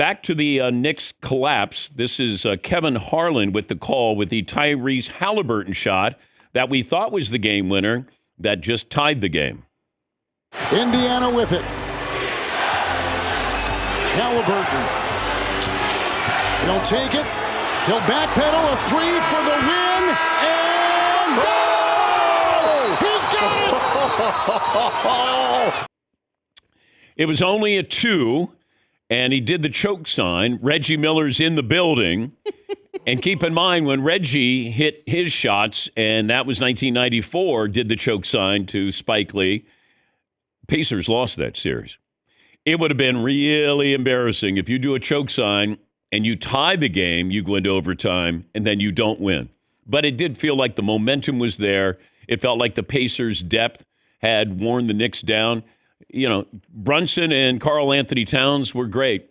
back to the Knicks collapse. This is Kevin Harlan with the call with the Tyrese Haliburton shot that we thought was the game winner that just tied the game. Indiana with it. Haliburton. He'll take it. He'll backpedal a three for the win. And he got it! It was only a 2, and he did the choke sign. Reggie Miller's in the building. And keep in mind, when Reggie hit his shots, and that was 1994, did the choke sign to Spike Lee, Pacers lost that series. It would have been really embarrassing if you do a choke sign and you tie the game, you go into overtime, and then you don't win. But it did feel like the momentum was there. It felt like the Pacers' depth had worn the Knicks down. You know, Brunson and Karl Anthony Towns were great.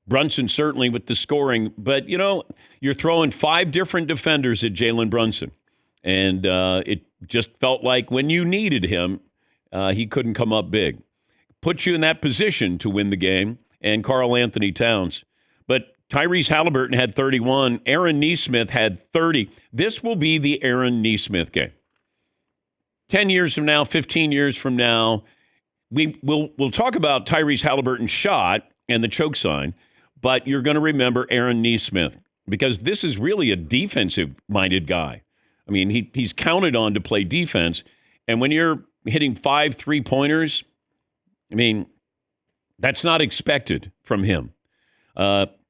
Brunson certainly with the scoring. But, you know, you're throwing 5 different defenders at Jalen Brunson. And it just felt like when you needed him, he couldn't come up big. Put you in that position to win the game, and Karl Anthony Towns. But Tyrese Haliburton had 31. Aaron Nesmith had 30. This will be the Aaron Nesmith game. 10 years from now, 15 years from now, we'll talk about Tyrese Haliburton's shot and the choke sign, but you're going to remember Aaron Nesmith because this is really a defensive-minded guy. I mean, he's counted on to play defense, and when you're hitting 5 3-pointers, I mean, that's not expected from him.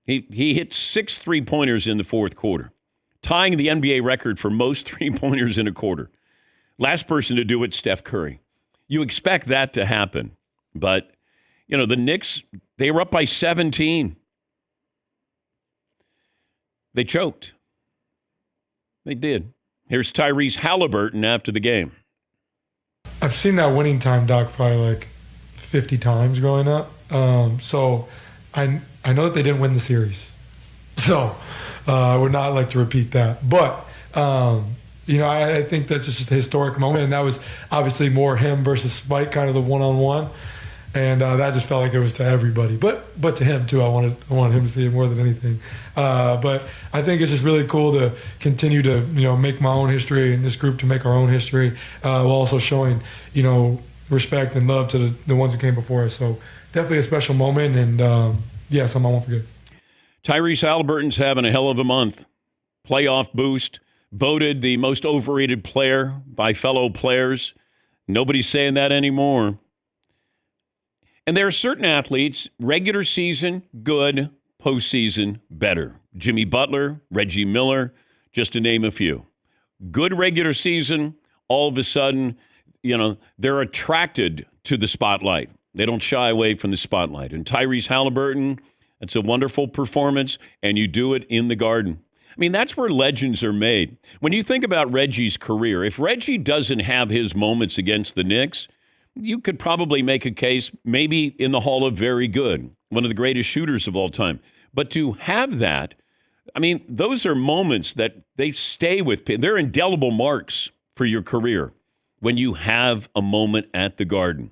He hit 6 3-pointers in the fourth quarter, tying the NBA record for most 3-pointers in a quarter. Last person to do it, Steph Curry. You expect that to happen. But, you know, the Knicks, they were up by 17. They choked. They did. Here's Tyrese Haliburton after the game. I've seen that winning time, Doc, probably like 50 times growing up. So I know that they didn't win the series. So I would not like to repeat that. But, you know, I think that's just a historic moment. And that was obviously more him versus Spike, kind of the one-on-one. And that just felt like it was to everybody. But to him, too. I wanted him to see it more than anything. But I think it's just really cool to continue to, you know, make my own history and this group to make our own history while also showing, you know, respect and love to the ones who came before us. So definitely a special moment and, something I won't forget. Tyrese Haliburton's having a hell of a month. Playoff boost. Voted the most overrated player by fellow players. Nobody's saying that anymore. And there are certain athletes, regular season, good, postseason, better. Jimmy Butler, Reggie Miller, just to name a few. Good regular season, all of a sudden, you know, they're attracted to the spotlight. They don't shy away from the spotlight. And Tyrese Haliburton, it's a wonderful performance, and you do it in the Garden. I mean, that's where legends are made. When you think about Reggie's career, if Reggie doesn't have his moments against the Knicks, you could probably make a case maybe in the Hall of Very Good, one of the greatest shooters of all time. But to have that, I mean, those are moments that they stay with. They're indelible marks for your career when you have a moment at the Garden.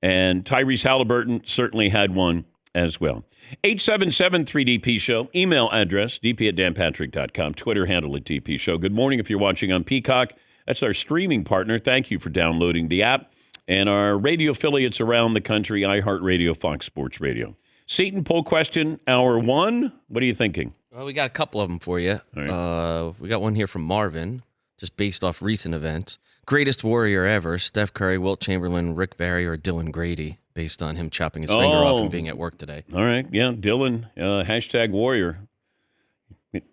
And Tyrese Haliburton certainly had one as well. 877-3DP Show. Email address, dp@danpatrick.com. Twitter handle at DP Show. Good morning if you're watching on Peacock. That's our streaming partner. Thank you for downloading the app. And our radio affiliates around the country, iHeartRadio, Fox Sports Radio. Seton poll question, hour 1. What are you thinking? Well, we got a couple of them for you. Right. We got one here from Marvin, just based off recent events. Greatest Warrior ever, Steph Curry, Wilt Chamberlain, Rick Barry, or Dylan Grady, based on him chopping his finger off and being at work today. All right, yeah, Dylan, hashtag Warrior.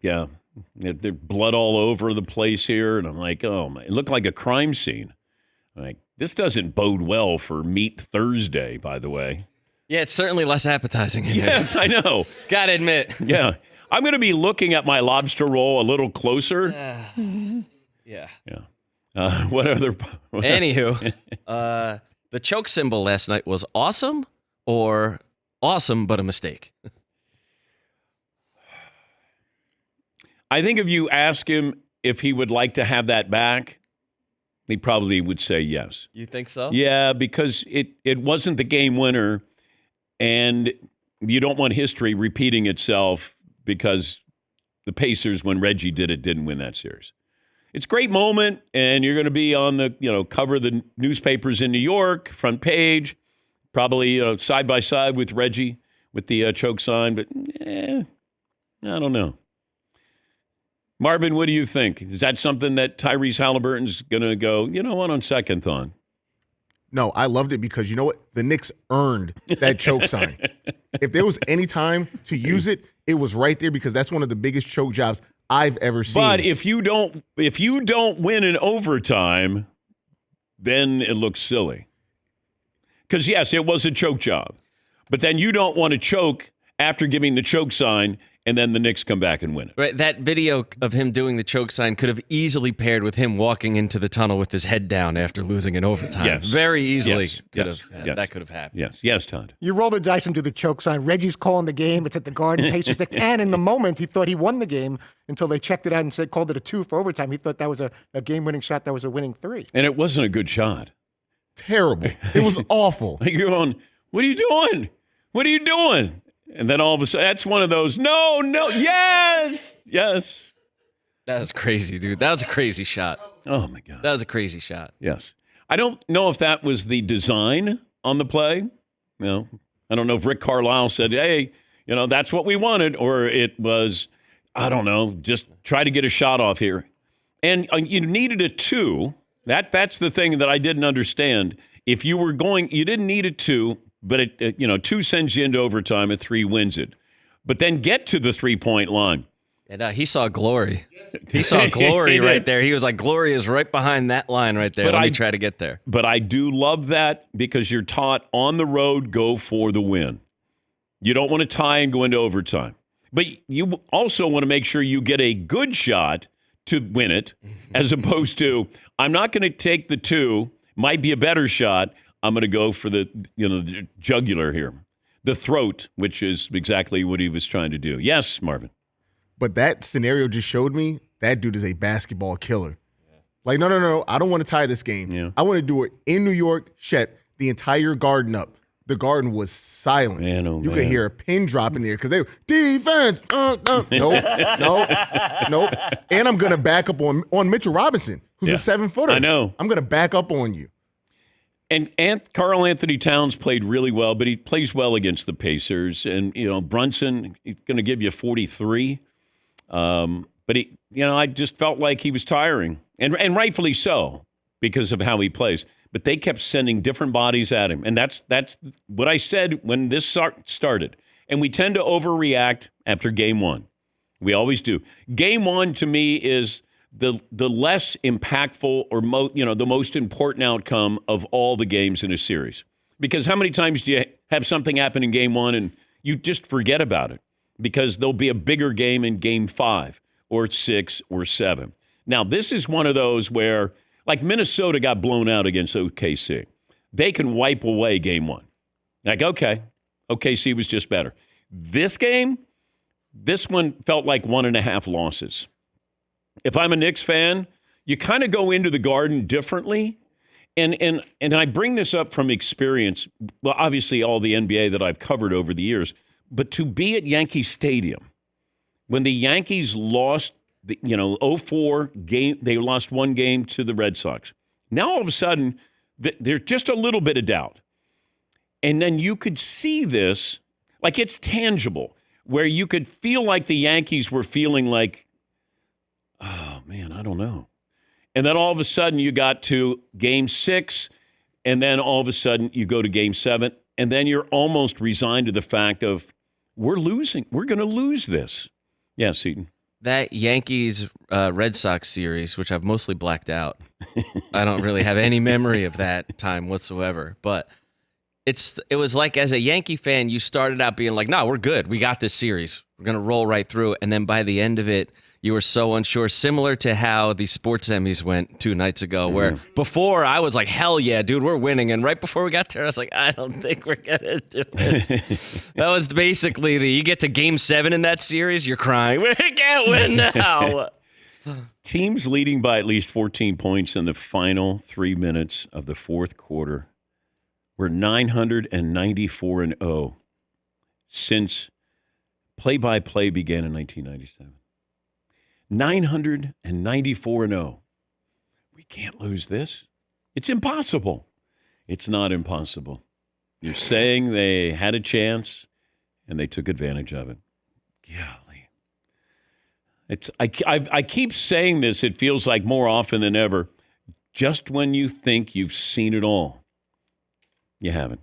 Yeah, there's blood all over the place here, and I'm like, oh, man, it looked like a crime scene. Like, this doesn't bode well for Meat Thursday, by the way. Yeah, it's certainly less appetizing. Yes, I know. Gotta admit. Yeah. I'm going to be looking at my lobster roll a little closer. Yeah. What other... Anywho, the choke symbol last night was awesome or awesome but a mistake? I think if you ask him if he would like to have that back, he probably would say yes. You think so? Yeah, because it wasn't the game winner, and you don't want history repeating itself because the Pacers, when Reggie did it, didn't win that series. It's a great moment, and you're going to be on the cover of the newspapers in New York, front page, probably side by side with Reggie with the choke sign. But I don't know. Marvin, what do you think? Is that something that Tyrese Haliburton's going to go, you know what, on second thought? No, I loved it because you know what? The Knicks earned that choke sign. If there was any time to use it, it was right there because that's one of the biggest choke jobs I've ever seen. But if you don't win in overtime, then it looks silly. Because yes, it was a choke job, but then you don't want to choke after giving the choke sign, and then the Knicks come back and win it. Right, that video of him doing the choke sign could have easily paired with him walking into the tunnel with his head down after losing in overtime. Yes. Very easily Yes. that could have happened. Yes, Todd. You roll the dice and do the choke sign. Reggie's calling the game. It's at the Garden. Pacers. And in the moment, he thought he won the game until they checked it out and called it a 2 for overtime. He thought that was a game-winning shot. That was a winning 3. And it wasn't a good shot. Terrible. It was awful. Like you're going, what are you doing? What are you doing? And then all of a sudden, that's one of those, no, yes. That was crazy, dude. That was a crazy shot. Oh, my God. That was a crazy shot. Yes. I don't know if that was the design on the play. I don't know if Rick Carlisle said, hey, that's what we wanted, or it was, I don't know, just try to get a shot off here. And you needed a 2. That's the thing that I didn't understand. If you were going, you didn't need a 2. But, 2 sends you into overtime, a 3 wins it. But then get to the 3-point line. And he saw glory. He saw glory right there. He was like, glory is right behind that line right there. Let me try to get there. But I do love that because you're taught on the road, go for the win. You don't want to tie and go into overtime. But you also want to make sure you get a good shot to win it, as opposed to, I'm not going to take the 2, might be a better shot. I'm going to go for the jugular here, the throat, which is exactly what he was trying to do. Yes, Marvin. But that scenario just showed me that dude is a basketball killer. Like, no, I don't want to tie this game. Yeah. I want to do it in New York, shut the entire Garden up. The Garden was silent. Man, oh, you man. could hear a pin drop in there because they were, defense. Nope. And I'm going to back up on Mitchell Robinson, who's a 7-footer. I know. I'm going to back up on you. And Karl Anthony Towns played really well, but he plays well against the Pacers. And, Brunson, he's going to give you 43. But I just felt like he was tiring. And rightfully so, because of how he plays. But they kept sending different bodies at him. And that's what I said when this started. And we tend to overreact after game 1. We always do. Game 1, to me, is the less impactful or the most important outcome of all the games in a series. Because how many times do you have something happen in game 1 and you just forget about it? Because there'll be a bigger game in game 5 or 6 or 7. Now, this is one of those where, like Minnesota got blown out against OKC. They can wipe away game 1. Like, okay, OKC was just better. This game, this one felt like 1.5 losses. If I'm a Knicks fan, you kind of go into the Garden differently. And I bring this up from experience. Well, obviously all the NBA that I've covered over the years. But to be at Yankee Stadium, when the Yankees lost the 0-4 game, they lost 1 game to the Red Sox. Now all of a sudden, there's just a little bit of doubt. And then you could see this, like it's tangible, where you could feel like the Yankees were feeling like, oh, man, I don't know. And then all of a sudden you got to game 6, and then all of a sudden you go to game 7, and then you're almost resigned to the fact of, we're losing. We're going to lose this. Yeah, Seton. That Yankees Red Sox series, which I've mostly blacked out. I don't really have any memory of that time whatsoever. But it was like, as a Yankee fan, you started out being like, no, we're good. We got this series. We're going to roll right through. And then by the end of it, you were so unsure, similar to how the sports semis went 2 nights ago, where before I was like, hell yeah, dude, we're winning. And right before we got there, I was like, I don't think we're going to do it. That was basically you get to game 7 in that series, you're crying. We can't win now. Teams leading by at least 14 points in the final 3 minutes of the fourth quarter were 994-0 since play-by-play began in 1997. 994-0. We can't lose this. It's impossible. It's not impossible. You're saying they had a chance and they took advantage of it. Golly. I keep saying this, it feels like more often than ever, just when you think you've seen it all. You haven't.